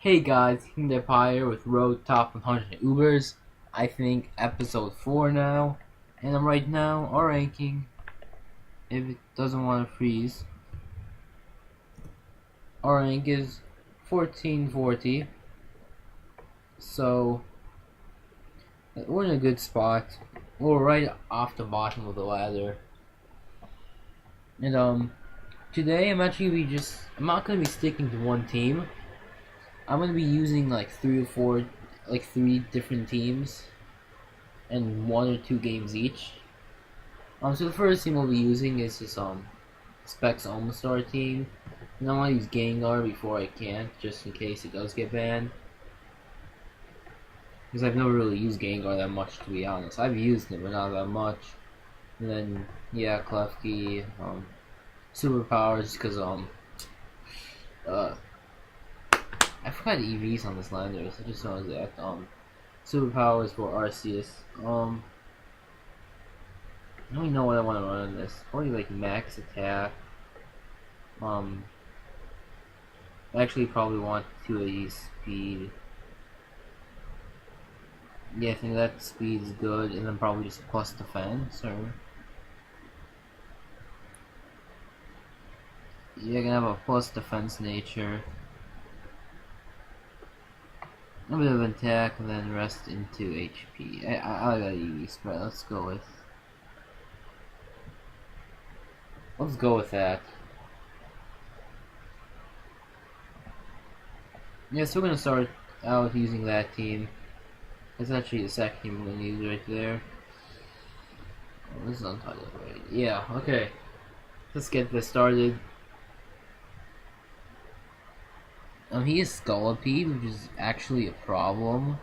Hey guys, King Empire with Road Top 100 Ubers. I think episode 4 now, and I'm right now our ranking. If it doesn't want to freeze, our rank is 1440. So we're in a good spot. We're right off the bottom of the ladder, and today I'm not gonna be sticking to one team. I'm gonna be using like three different teams, and one or two games each. So the first team we'll be using is this Specs Omastar team. And I want to use Gengar before I can't, just in case it does get banned. Because I've never really used Gengar that much, to be honest. I've used it, but not that much. And then, yeah, Klefki, Superpowers, because, I forgot EVs on this lander, so I just know that, Superpowers for Arceus. I don't even know what I want to run on this. Probably like max attack. I actually probably want 280 speed. Yeah, I think that speed is good, and then probably just plus defense, or... Yeah, gonna have a plus defense nature. A bit of attack, and then rest into HP. I got EV spread, let's go with... Let's go with that. Yeah, so we're gonna start out using that team. That's actually the second team we're gonna use right there. Oh, this is untitled, right? Yeah, okay. Let's get this started. He is Scolipede, which is actually a problem.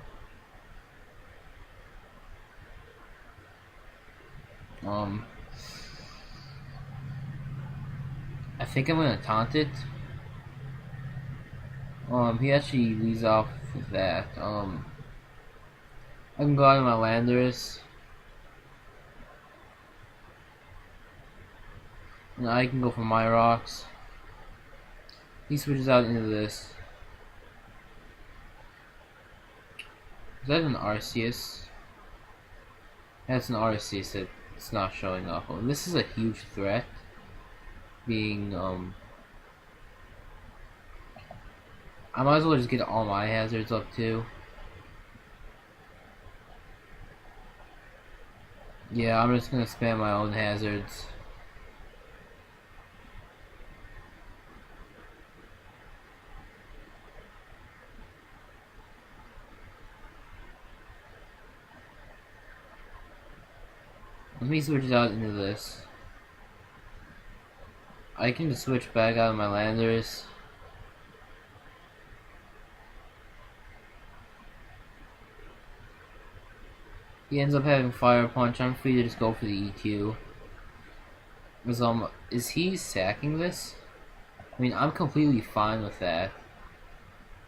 I think I'm gonna taunt it. He actually leads off with that. I can go out of my Landorus. And I can go for my rocks. He switches out into this. Is that an Arceus? That's an Arceus that it's not showing up. Oh, this is a huge threat. Being, I might as well just get all my hazards up too. Yeah, I'm just gonna spam my own hazards. Let me switch out into this. I can just switch back out of my Landorus. He ends up having Fire Punch. I'm free to just go for the EQ. Is he sacking this? I mean, I'm completely fine with that.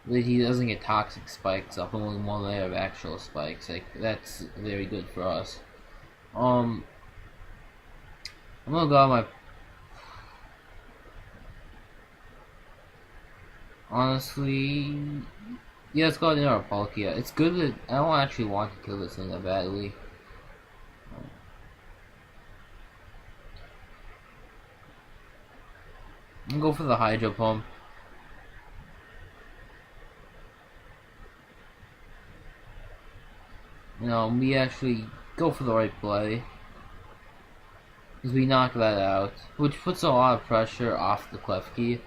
But he doesn't get Toxic Spikes up, only one layer of actual spikes. Like, that's very good for us. I'm gonna go out my... Honestly... Yeah, let's go out into our Palkia. It's good that... I don't actually want to kill this thing that badly. I'm gonna go for the Hydro Pump. You know, we actually go for the right play. Because we knock that out. Which puts a lot of pressure off the Klefki.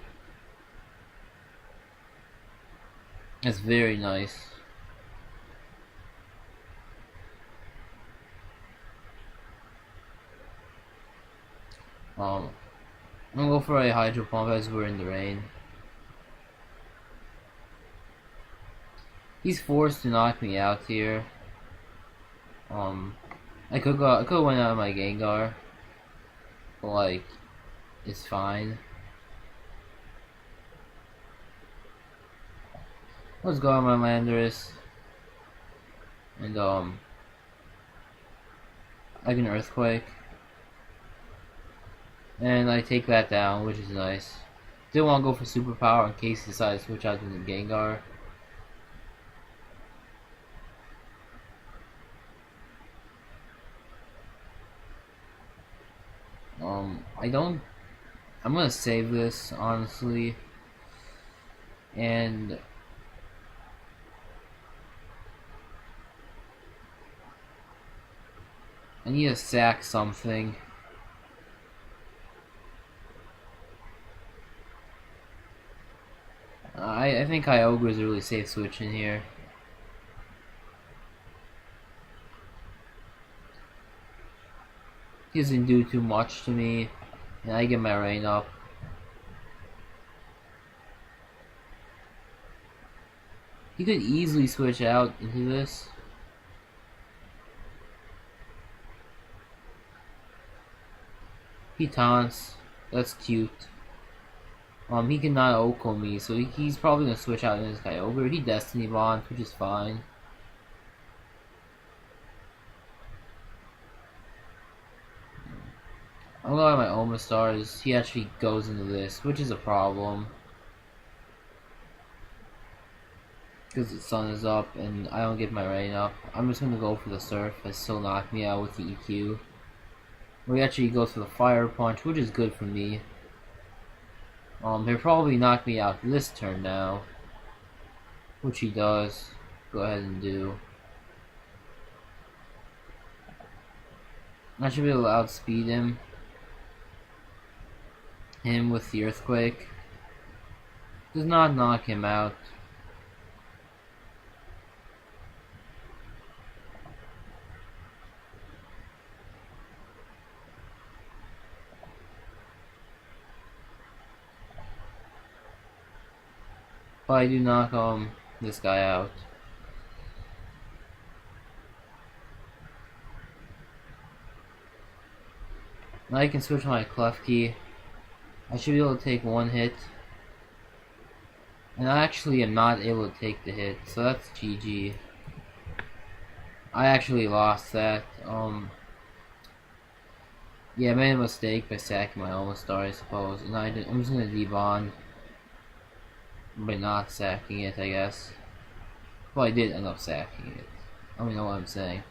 That's very nice. I'm gonna go for a Hydro Pump as we're in the rain. He's forced to knock me out here. I could went out of my Gengar. But like, it's fine. Let's go on my Landorus. And I can Earthquake. And I take that down, which is nice. Didn't want to go for Superpower in case he decides to switch out to the Gengar. I don't. I'm gonna save this honestly, and I need to sack something. I think Kyogre is a really safe switch in here. He doesn't do too much to me, and I get my rain up. He could easily switch out into this. He taunts. That's cute. He cannot Oko me, so he's probably gonna switch out in his Kyogre. He Destiny Bonds, which is fine. I'm going with my Omastars. He actually goes into this, which is a problem. Because the sun is up and I don't get my rain up. I'm just gonna go for the Surf. It still knocked me out with the EQ. We actually goes for the Fire Punch, which is good for me. He'll probably knock me out this turn now. Which he does. Go ahead and do. I should be able to outspeed him. Him with the Earthquake. Does not knock him out. But I do knock this guy out. Now I can switch my Klefki. I should be able to take one hit. And I actually am not able to take the hit, so that's GG. I actually lost that. Yeah, I made a mistake by sacking my Omastar, I suppose. And I'm just gonna debond by not sacking it, I guess. Well, I did end up sacking it. I don't even know what I'm saying.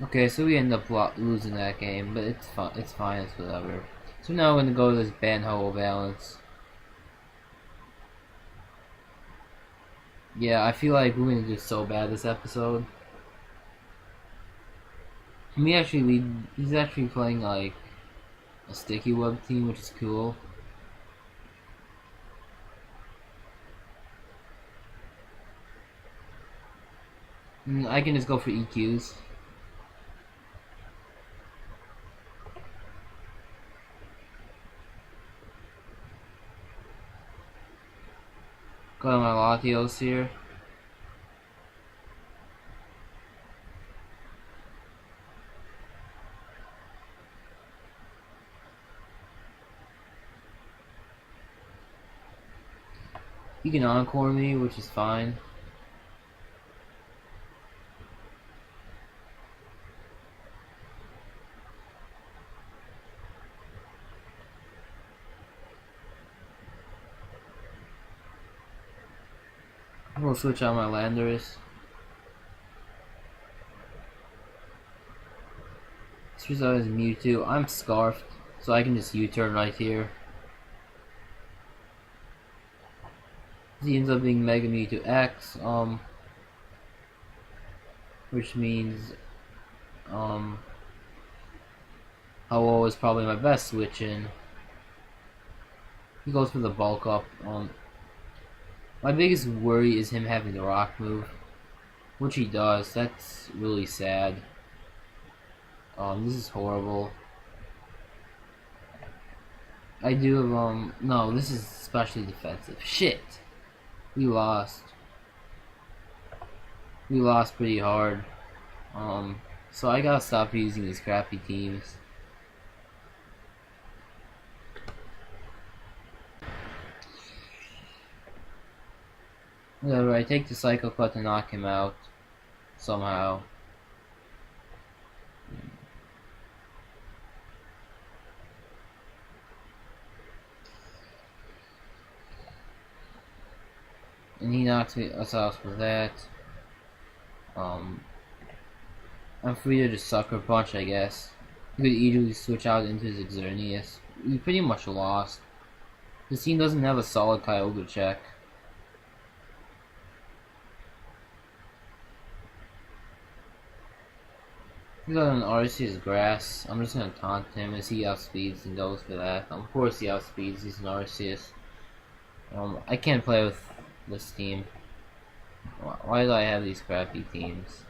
Okay, so we end up losing that game, but it's fine. It's fine. It's whatever. So now I'm gonna go to this Banho balance. Yeah, I feel like we're gonna do so bad this episode. He's actually playing like a sticky web team, which is cool. I can just go for EQs. Go to my Latios here. He can encore me, which is fine. We'll switch out my Landorus. Switch out his Mewtwo. I'm Scarfed, so I can just U-turn right here. He ends up being Mega Mewtwo X, which means, Ho-Oh is probably my best switch in. He goes for the bulk up. My biggest worry is him having the rock move, which he does. That's really sad. This is horrible. I do have, no, this is especially defensive. Shit! We lost. We lost pretty hard. So I gotta stop using these crappy teams. Whatever, I take the Psycho Cut to knock him out. Somehow. and he knocks us out with that. I'm free to just sucker punch, I guess. He could easily switch out into his Xerneas. We pretty much lost. This team doesn't have a solid Kyogre check. He's got an Arceus grass. I'm just gonna taunt him as he outspeeds and goes for that. Of course he outspeeds, he's an Arceus. I can't play with this team. Why do I have these crappy teams?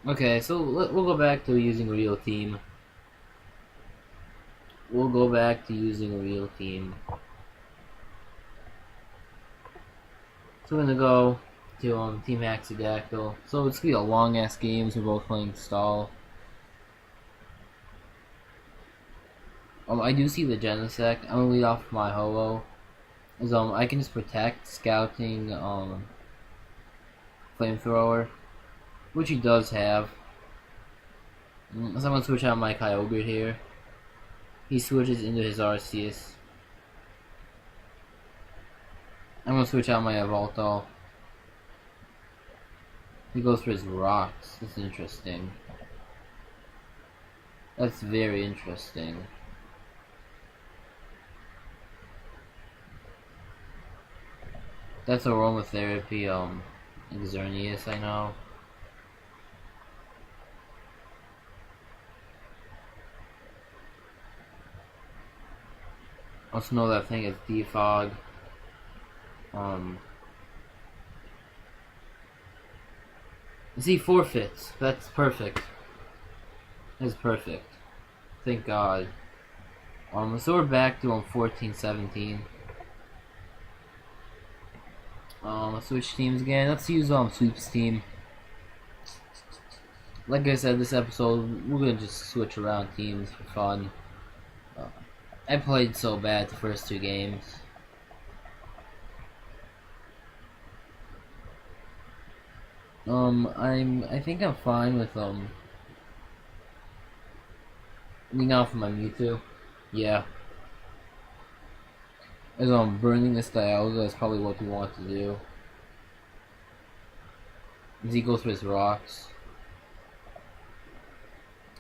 Okay, so we'll go back to using a real team. We'll go back to using a real team. So we're gonna go to Team Axidactyl. So it's gonna be a long ass game, so we're both playing stall. I do see the Genesect. I'm gonna lead off my Ho-Oh. As I can just protect scouting Flamethrower, which he does have. So I'm gonna switch out my Kyogre here. He switches into his Arceus. I'm gonna switch out my Yveltal. He goes for his rocks. That's interesting. That's very interesting. That's aromatherapy, Xerneas, I know. Also know that thing is defog. See, forfeits. That's perfect. That's perfect. Thank God. So we're back to 14-17. Let's switch teams again. Let's use Sweep's team. Like I said, this episode we're gonna just switch around teams for fun. I played so bad the first two games. I think I'm fine with leading off of my Mewtwo. Yeah. As burning this Dialga is probably what we want to do. As he goes for his rocks.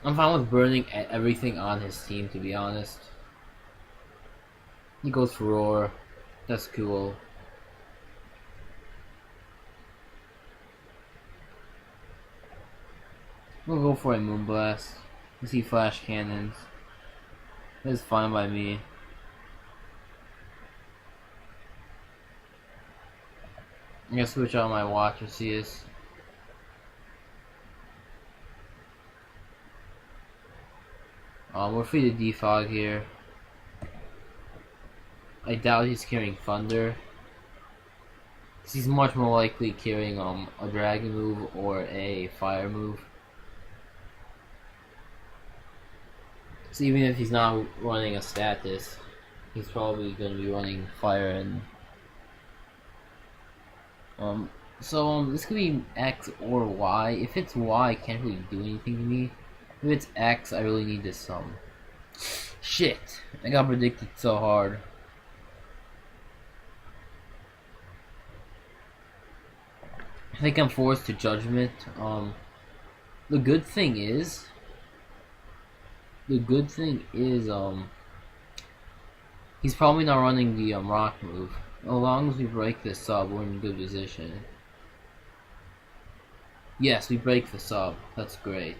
I'm fine with burning everything on his team, to be honest. He goes for Roar. That's cool. We'll go for a Moonblast. You see flash cannons. That's fine by me. I'm gonna switch out my Arceus. We're free to defog here. I doubt he's carrying Thunder. He's much more likely carrying a Dragon move or a Fire move. So even if he's not running a status, he's probably going to be running Fire and this could be X or Y. If it's Y, it can't really do anything to me. If it's X, I really need this shit. I got predicted so hard. I think I'm forced to Judgment. The good thing is he's probably not running the rock move. As long as we break this sub, we're in good position. Yes, we break the sub. That's great.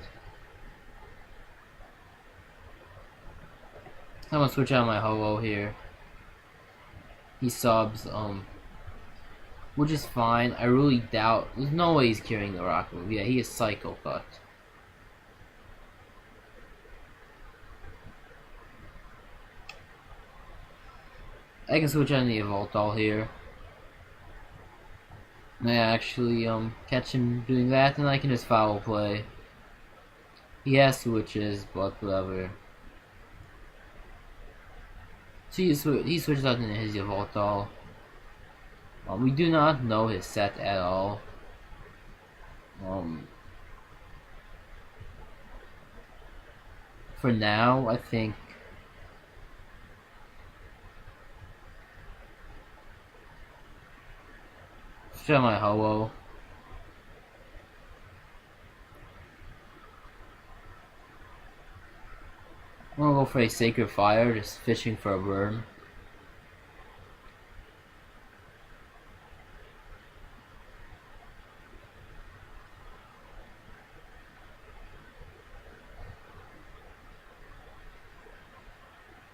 I'm gonna switch out my Ho-Oh here. He subs, which is fine. I really doubt. There's no way he's carrying the rock move. Yeah, he is Psycho Cut. I can switch on the Yveltal here. And I actually catch him doing that, and I can just foul play. He has switches, but whatever. So he switches out into his Yveltal. We do not know his set at all. For now, I think Switch out my Ho-Oh. I'm gonna go for a Sacred Fire, just fishing for a burn.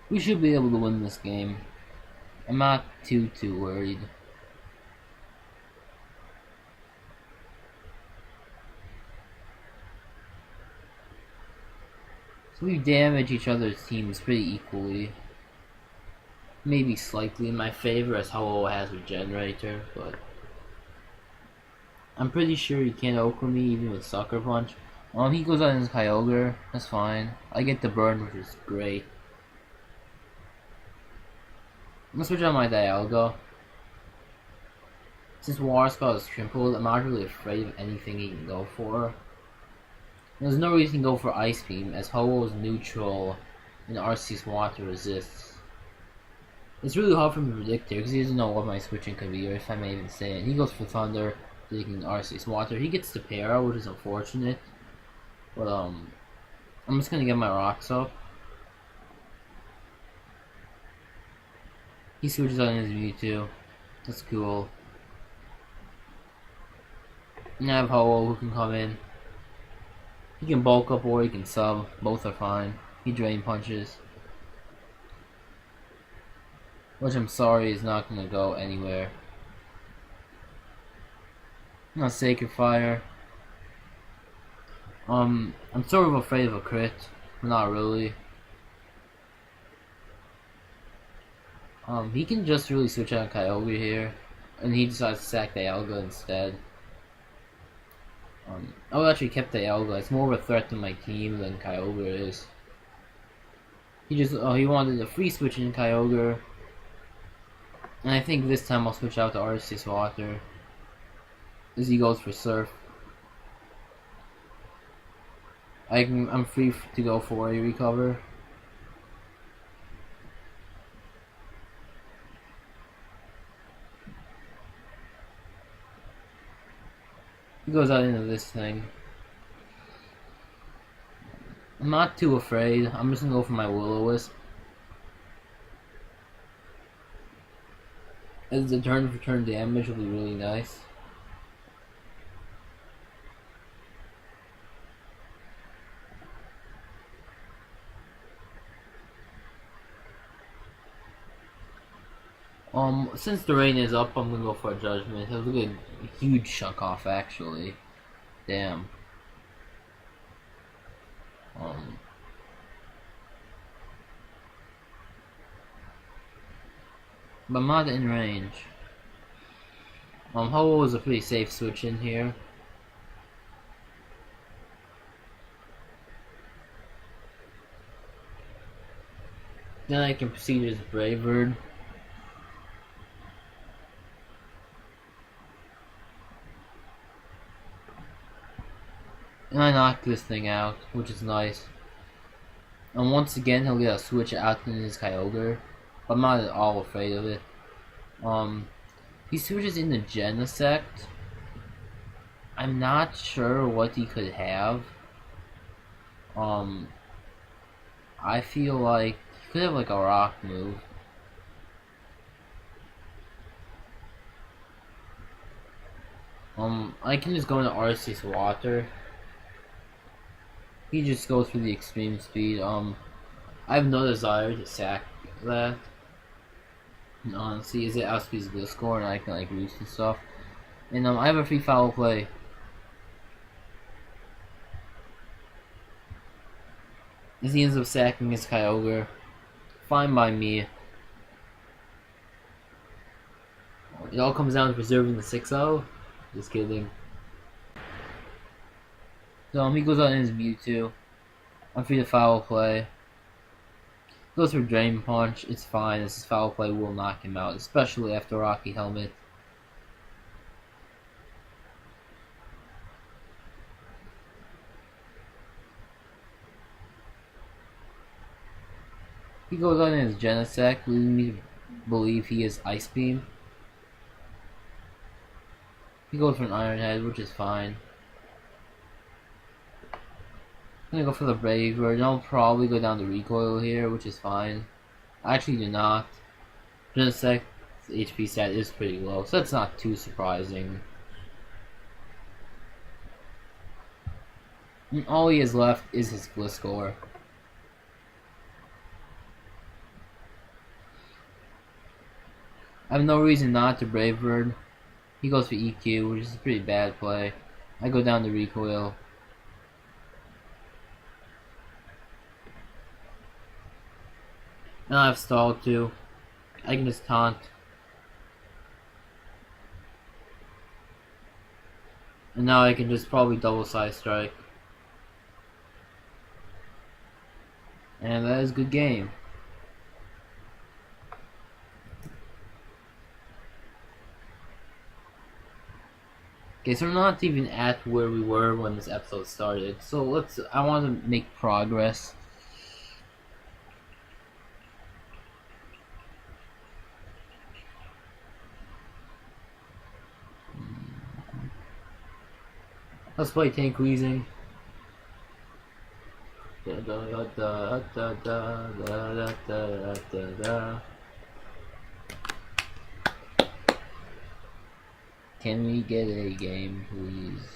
We should be able to win this game. I'm not too worried. So we damage each other's teams pretty equally. Maybe slightly in my favor as Ho-Oh has Regenerator, but I'm pretty sure he can't Okra me even with Sucker Punch. He goes on his Kyogre, that's fine. I get the burn, which is great. I'm gonna switch on my Dialga. Since Water Spell is trimpled, I'm not really afraid of anything he can go for. There's no reason to go for Ice Beam, as Ho-Oh is neutral and Arceus Water resists. It's really hard for me to predict here, because he doesn't know what my switching could be, or if I may even say it. He goes for Thunder, taking Arceus Water. He gets the Para, which is unfortunate. But, I'm just gonna get my rocks up. He switches on his Mewtwo. That's cool. And I have Ho-Oh who can come in. He can bulk up or he can sub. Both are fine. He Drain Punches. Which I'm sorry is not gonna go anywhere. Not Sacred Fire. I'm sort of afraid of a crit. But not really. He can just really switch out Kyogre here. And he decides to sack Dialga instead. I would actually kept Dialga. It's more of a threat to my team than Kyogre is. He wanted a free switch in Kyogre. And I think this time I'll switch out to Arceus Water. As he goes for Surf. I'm free to go for a recover. He goes out into this thing. I'm not too afraid. I'm just gonna go for my Will-O-Wisp. As the turn for turn damage will be really nice. Since the rain is up, I'm gonna go for a Judgment. He'll do a huge chunk off, actually. Damn. But I'm not in range. Ho-Oh is a pretty safe switch in here. Then I can proceed as Brave Bird. And I knocked this thing out, which is nice. And once again, he'll get a switch out in his Kyogre. But I'm not at all afraid of it. He switches into Genesect. I'm not sure what he could have. I feel like he could have like a rock move. I can just go into Arceus Water. He just goes for the extreme speed. I have no desire to sack that. And honestly, is it outspeeds the score and I can like boost and stuff. And I have a free foul play. As he ends up sacking his Kyogre. Fine by me. It all comes down to preserving the 6-0. Just kidding. So he goes out in his Mewtwo. I'm free to foul play. Goes for Drain Punch. It's fine. This foul play will knock him out, especially after Rocky Helmet. He goes out in his Genesect, leading me to believe he is Ice Beam. He goes for an Iron Head, which is fine. I'm gonna go for the Brave Bird, and I'll probably go down the recoil here, which is fine. I actually do not. Just like the HP stat is pretty low, so that's not too surprising. And all he has left is his Gliscor. I have no reason not to Brave Bird. He goes for EQ, which is a pretty bad play. I go down to recoil. And I have stall too. I can just taunt. And now I can just probably double side strike. And that is a good game. Okay, so we're not even at where we were when this episode started. So I want to make progress. Let's play Tank Weezing. Can we get a game, please?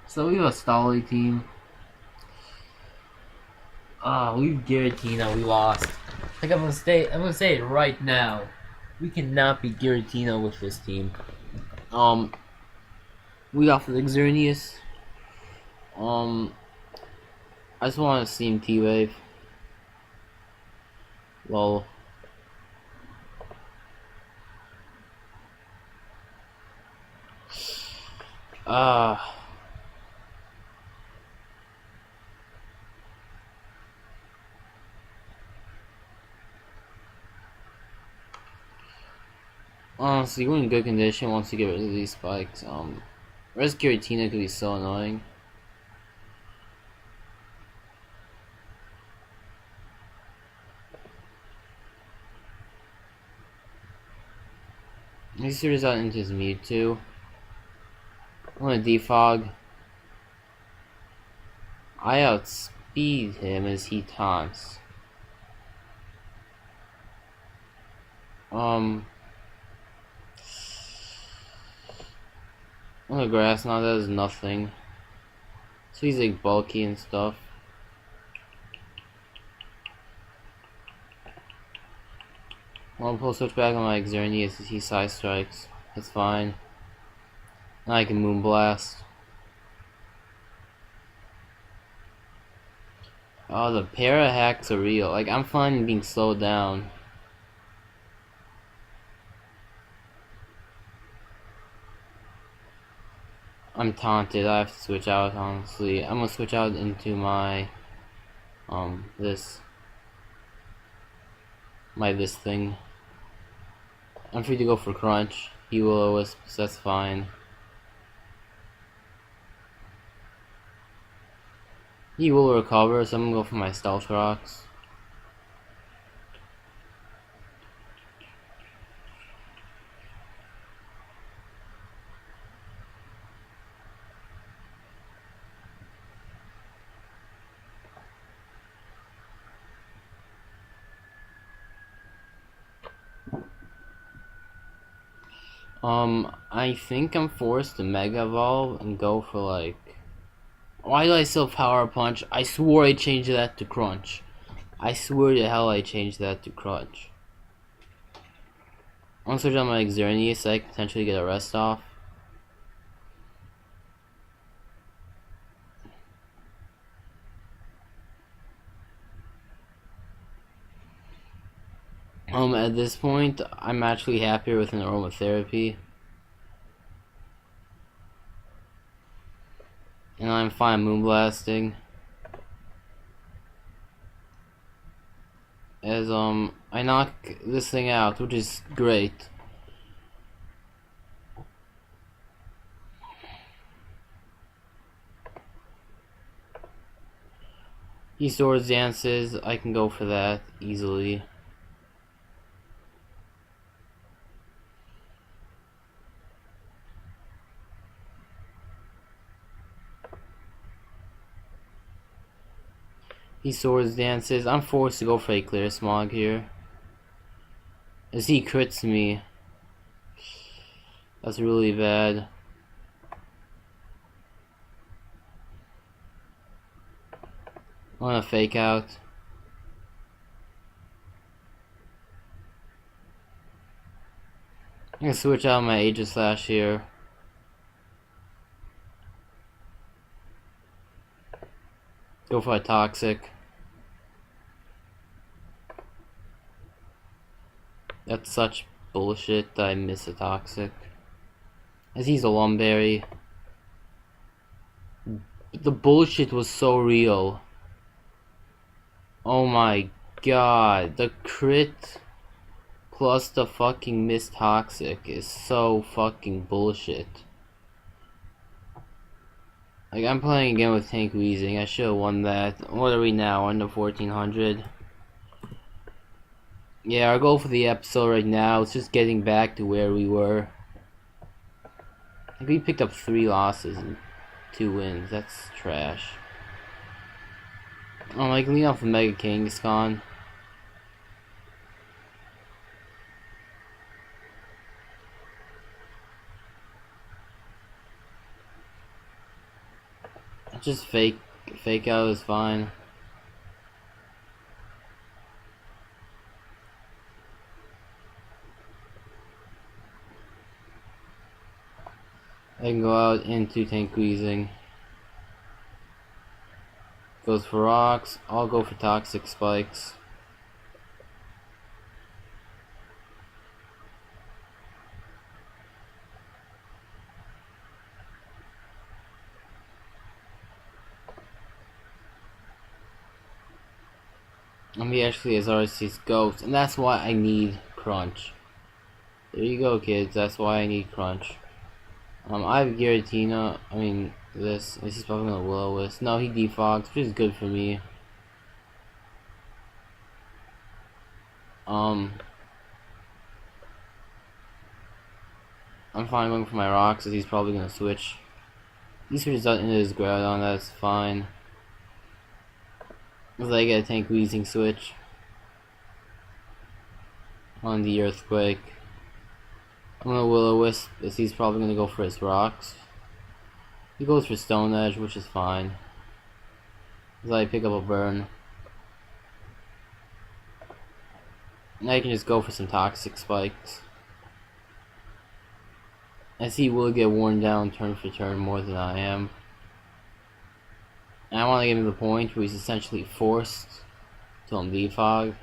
So we have a Stolly team. We've Giratina, we lost. Like I'm gonna say it right now. We cannot beat Giratina with this team. We got for the Xerneas. I just want to see him T-Wave. Lol. Honestly, we're in good condition once we get rid of these spikes. Res Giratina could be so annoying. He series out into his Mewtwo. I'm gonna defog. I outspeed him as he taunts. I'm gonna grass now, that is nothing. So he's like bulky and stuff. I'll pull switch back on my Xerneas as he side strikes. That's fine. Now I can Moonblast. Oh, the para hacks are real. Like, I'm finding being slowed down. I'm taunted. I have to switch out, honestly. I'm gonna switch out into my this thing. I'm free to go for Crunch. He will always, so that's fine. He will recover, so I'm gonna go for my Stealth Rocks. I think I'm forced to Mega Evolve and go for like... Why do I still Power Punch? I swore I changed that to Crunch. I swear to hell I changed that to Crunch. I'm gonna switch on my Xerneas so I can potentially get a rest off. At this point, I'm actually happier with an Aromatherapy. And I'm fine Moonblasting. As, I knock this thing out, which is great. He swords dances. I can go for that easily. He swords dances. I'm forced to go for a clear smog here. As he crits me. That's really bad. I'm gonna fake out. I'm gonna switch out my Aegislash here. Go for a Toxic. That's such bullshit that I miss a Toxic. As he's a Lumberry. The bullshit was so real. Oh my god. The crit plus the fucking miss Toxic is so fucking bullshit. Like, I'm playing again with Tank Weezing. I should have won that. What are we now? Under 1400? Yeah, our goal for the episode right now is just getting back to where we were. I think we picked up 3 losses and 2 wins. That's trash. Oh, I can lead off the Mega Kangaskhan. Just fake out is fine. I can go out into Tank Weezing. Goes for rocks. I'll go for Toxic Spikes. And he actually has RC's Ghost, and that's why I need Crunch. There you go, kids. That's why I need Crunch. I have Giratina. I mean, this is probably gonna Will-O-Wisp. No, he defogs, which is good for me. I'm fine going for my rocks, as he's probably gonna switch. He switches out into his Groudon. That's fine. As I get a Tank Weezing switch on the Earthquake. I'm gonna Will-O-Wisp, as he's probably gonna go for his rocks. He goes for Stone Edge, which is fine. As I pick up a burn. Now I can just go for some Toxic Spikes. As he will get worn down turn for turn more than I am. And I want to get him to the point where he's essentially forced to defog.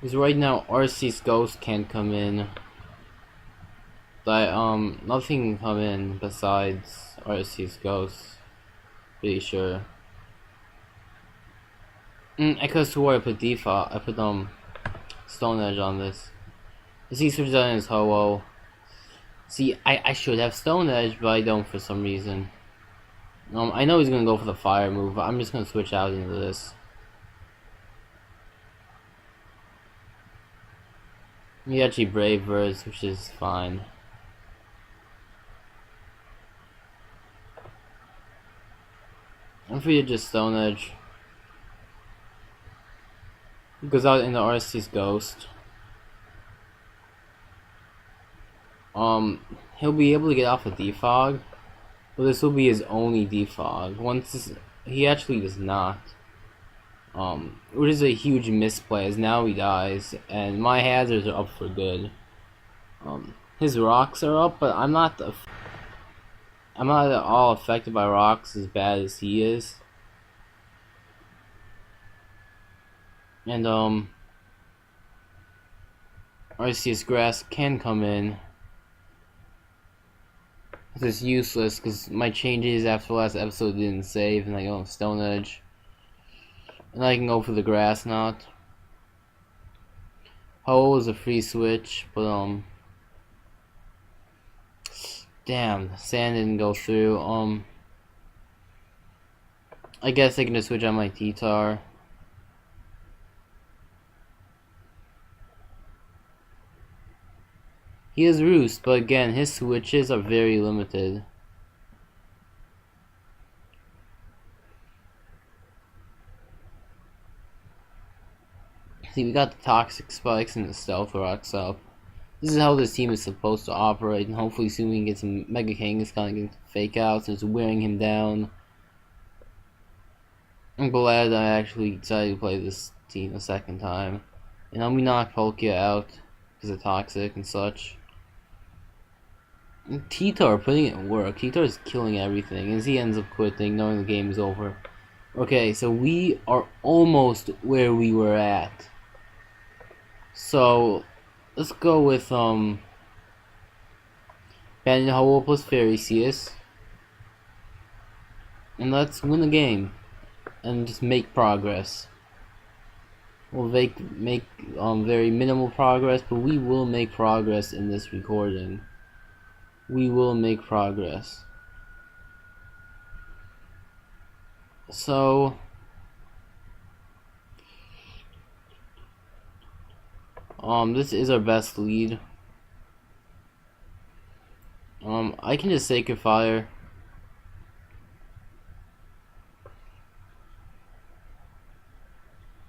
Because right now RC's Ghost can't come in. But nothing can come in besides RC's Ghost. Pretty sure. I could have swore I put default. I put Stone Edge on this. As he switches out in his Ho-Oh. See, I should have Stone Edge, but I don't for some reason. I know he's gonna go for the fire move, but I'm just gonna switch out into this. He actually Brave Birds, which is fine. I'm free to just Stone Edge. He goes out into RC's Ghost. He'll be able to get off a defog, but this will be his only defog. He actually does not. Which is a huge misplay, as now he dies, and my hazards are up for good. His rocks are up, but I'm not at all affected by rocks as bad as he is. And Arceus Grass can come in. This is useless because my changes after last episode didn't save, and I go on Stone Edge. And I can go for the Grass Knot. Ho was a free switch, but damn, sand didn't go through. I guess I can just switch out my T-Tar. He has Roost, but again, his switches are very limited. See, we got the Toxic Spikes and the Stealth Rocks up. This is how this team is supposed to operate, and hopefully soon we can get some Mega Kangaskhan against Fake Outs and just wearing him down. I'm glad I actually decided to play this team a second time. And then we knocked Palkia out because of Toxic and such. And T-Tar putting it in work. T-Tar is killing everything as he ends up quitting knowing the game is over. Okay, so we are almost where we were at. So let's go with Banyan Ho plus Fairyseus. And let's win the game. And just make progress. We'll make very minimal progress, but we will make progress in this recording. We will make progress. So this is our best lead. I can just Sacred Fire.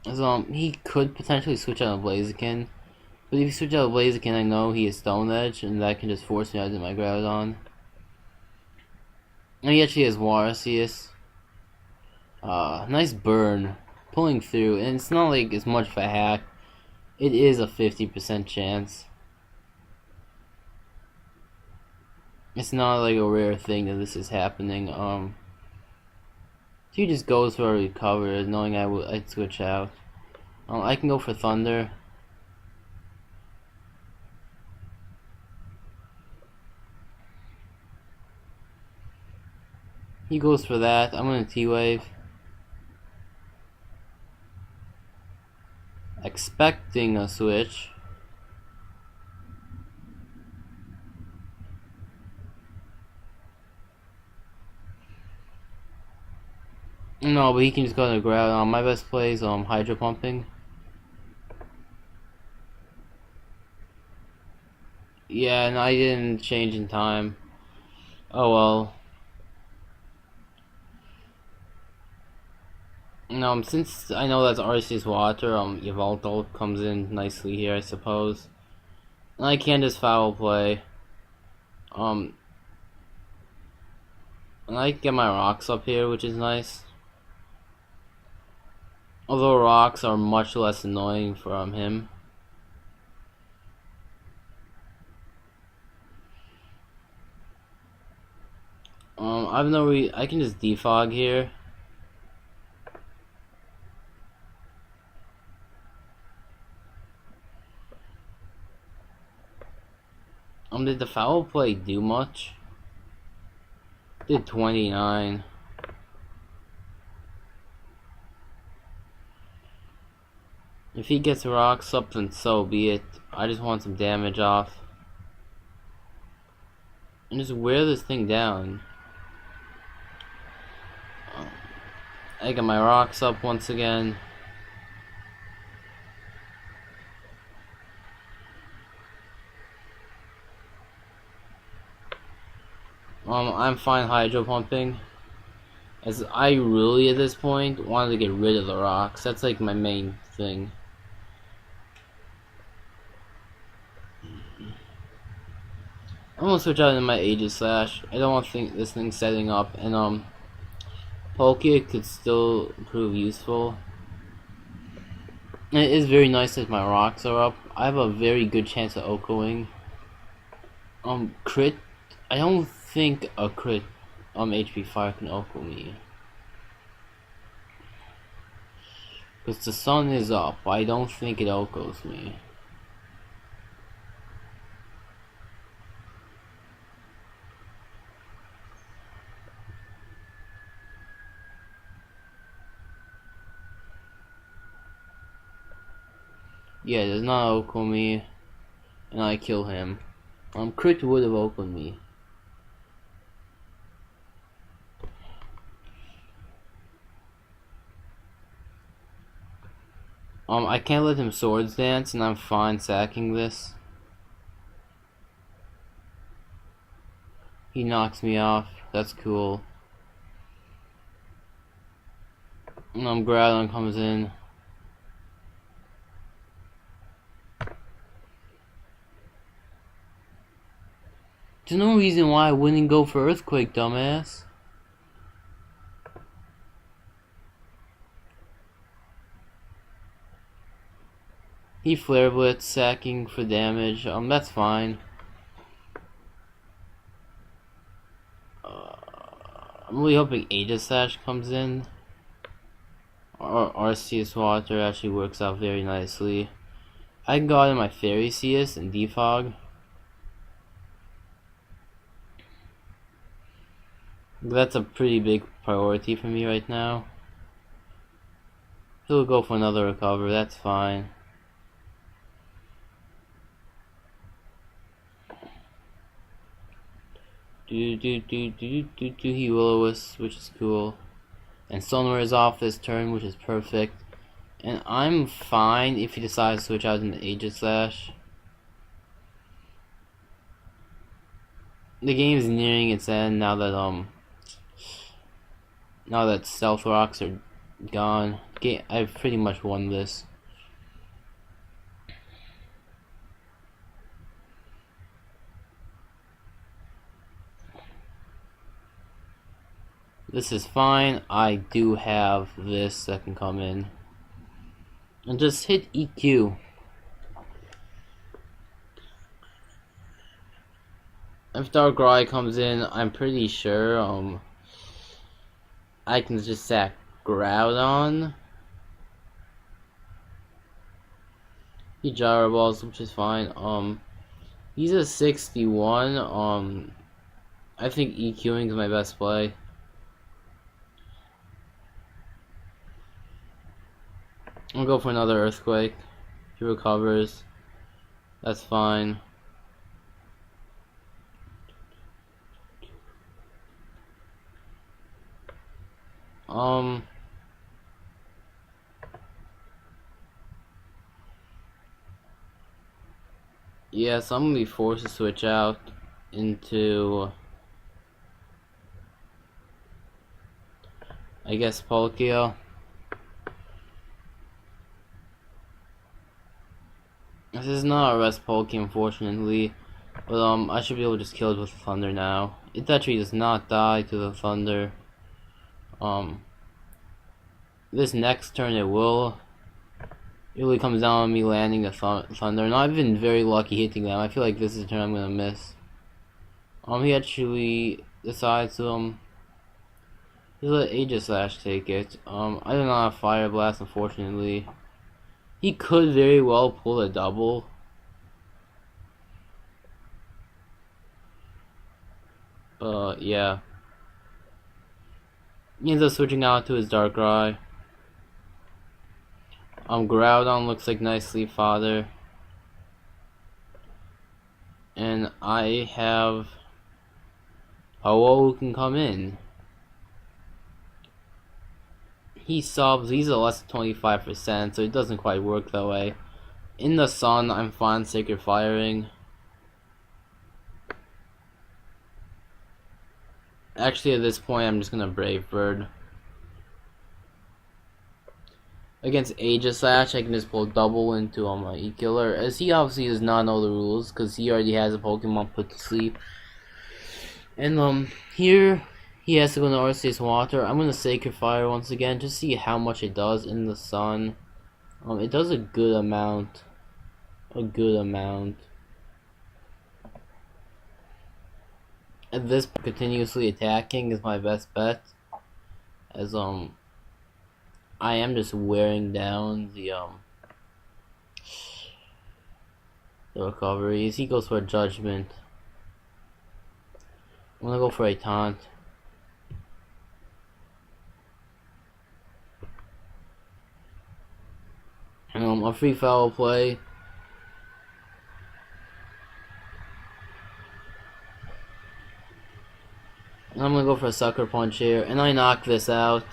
So, he could potentially switch out a Blaziken, but if he switches out a Blaziken, I know he is Stone Edge, and that can just force me out of my Groudon. And he actually has Warasius. Nice burn, pulling through, and it's not like as much of a hack. It is a 50% chance. It's not like a rare thing that this is happening. He just goes for a recover, knowing I'd switch out. I can go for Thunder. He goes for that. I'm gonna T-Wave. Expecting a switch. No, but he can just go to the ground. My best play is Hydro Pumping. Yeah, and I didn't change in time. Oh well. Since I know that's Arceus Water, Yveltal comes in nicely here, I suppose. And I can just Foul Play. And I can get my rocks up here, which is nice. Although rocks are much less annoying from him. I can just defog here. Did the Foul Play do much? Did 29. If he gets rocks up, then so be it. I just want some damage off. And just wear this thing down. I got my rocks up once again. I'm fine Hydro Pumping, as I really at this point wanted to get rid of the rocks. That's like my main thing. I'm gonna switch out into my Aegislash. I don't want to think this thing setting up, and Palkia could still prove useful. And it is very nice that my rocks are up. I have a very good chance of OHKOing. Crit. I don't think a crit HP Fire can OHKO me. Because the sun is up. I don't think it OHKOs me. Yeah, does not Okon me, and I kill him. Crit would have Okon me. I can't let him swords dance, and I'm fine sacking this. He knocks me off. That's cool. Groudon comes in. There's no reason why I wouldn't go for Earthquake, dumbass. He Flare Blitz, sacking for damage. That's fine. I'm really hoping Aegislash comes in. Or Arceus Water actually works out very nicely. I can go out of my Fairy Seus and Defog. That's a pretty big priority for me right now. He'll go for another recover, that's fine. He Will-O-Wisp, which is cool. And Sunware is off this turn, which is perfect. And I'm fine if he decides to switch out into Aegislash. The game is nearing its end now that Stealth Rocks are gone. I've pretty much won this. This is fine. I do have this that can come in. And just hit EQ. If Darkrai comes in, I'm pretty sure I can just sack Groudon. He Gyro Balls, which is fine. He's a 61. I think EQing is my best play. I'll go for another Earthquake. He recovers. That's fine. Yeah, so I'm gonna be forced to switch out into, I guess, Palkia. This is not a rest Palkia, unfortunately, but I should be able to just kill it with Thunder now. It actually does not die to the Thunder. This next turn it will. It really comes down on me landing the Thunder, and I've been very lucky hitting them. I feel like this is the turn I'm gonna miss. He actually decides to just let Aegislash take it. I do not have Fire Blast, unfortunately. He could very well pull a double. But yeah. He ends up switching out to his Darkrai. Groudon looks like nice Sleep Father. And I have Ho-Oh who can come in. He subs, he's a less than 25%, so it doesn't quite work that way. In the sun, I'm fine Sacred Firing. Actually, at this point, I'm just gonna Brave Bird. Against Aegislash, I can just pull double into my E-Killer, as he obviously does not know the rules, because he already has a Pokemon put to sleep. And here, he has to go into Arceus Water. I'm gonna Sacred Fire once again, just see how much it does in the sun. It does a good amount. At this point, continuously attacking is my best bet, as I am just wearing down the recoveries. He goes for a Judgment. I'm gonna go for a Taunt. And a free foul play. And I'm gonna go for a sucker punch here, and I knock this out.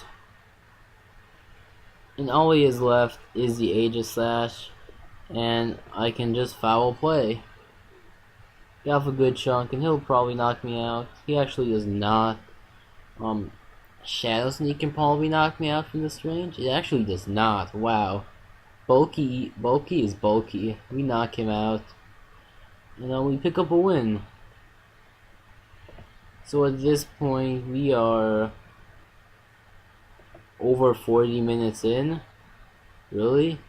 And all he is left is the Aegis Slash, and I can just foul play. Get off a good chunk, and he'll probably knock me out. He actually does not. Shadow Sneak can probably knock me out from this range. It actually does not. Wow. Bulky is bulky. We knock him out. We pick up a win. So at this point, we are over 40 minutes in. Really?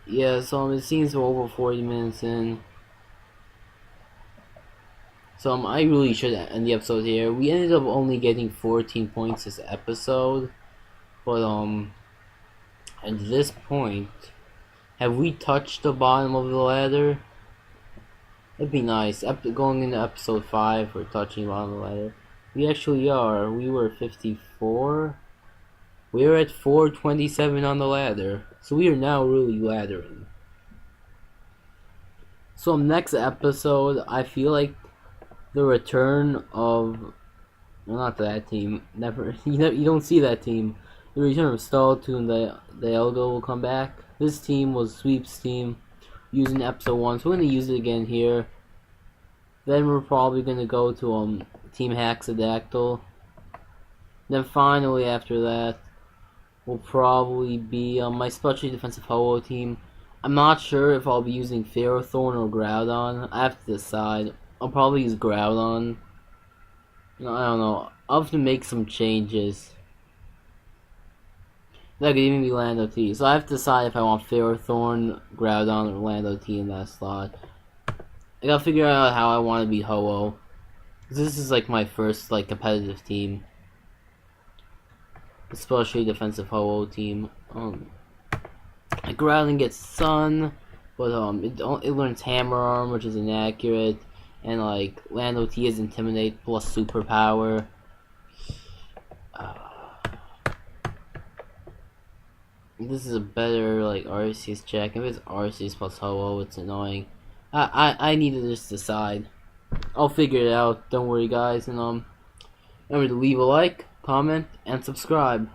Yeah, so it seems we're over 40 minutes in. So I really should end the episode here. We ended up only getting 14 points this episode. But at this point, have we touched the bottom of the ladder? That'd be nice. Going into episode 5, we're touching the bottom of the ladder. We actually are. We were 54. We're at 427 on the ladder. So we are now really laddering. So next episode, I feel like the return of... Well, not that team. Never. You don't see that team. The return of Stalltune and the Elgo will come back. This team was Sweep's team, using episode 1, so we're gonna use it again here. Then we're probably gonna go to Team Haxadactyl. Then finally after that will probably be my specially defensive Ho-Oh team. I'm not sure if I'll be using Ferrothorn or Groudon. I have to decide. I'll probably use Groudon. I don't know. I'll have to make some changes. That could even be Lando T. So I have to decide if I want Ferrothorn, Groudon, or Lando T in that slot. I gotta figure out how I want to be Ho-Oh. This is like my first competitive team. Especially defensive Ho-Oh team. Groudon gets Sun, but it learns Hammer Arm, which is inaccurate. And Lando T is Intimidate plus Superpower. This is a better Arceus check. If it's Arceus plus Ho-Oh, it's annoying. I need to just decide. I'll figure it out. Don't worry, guys. And remember to leave a like, comment, and subscribe.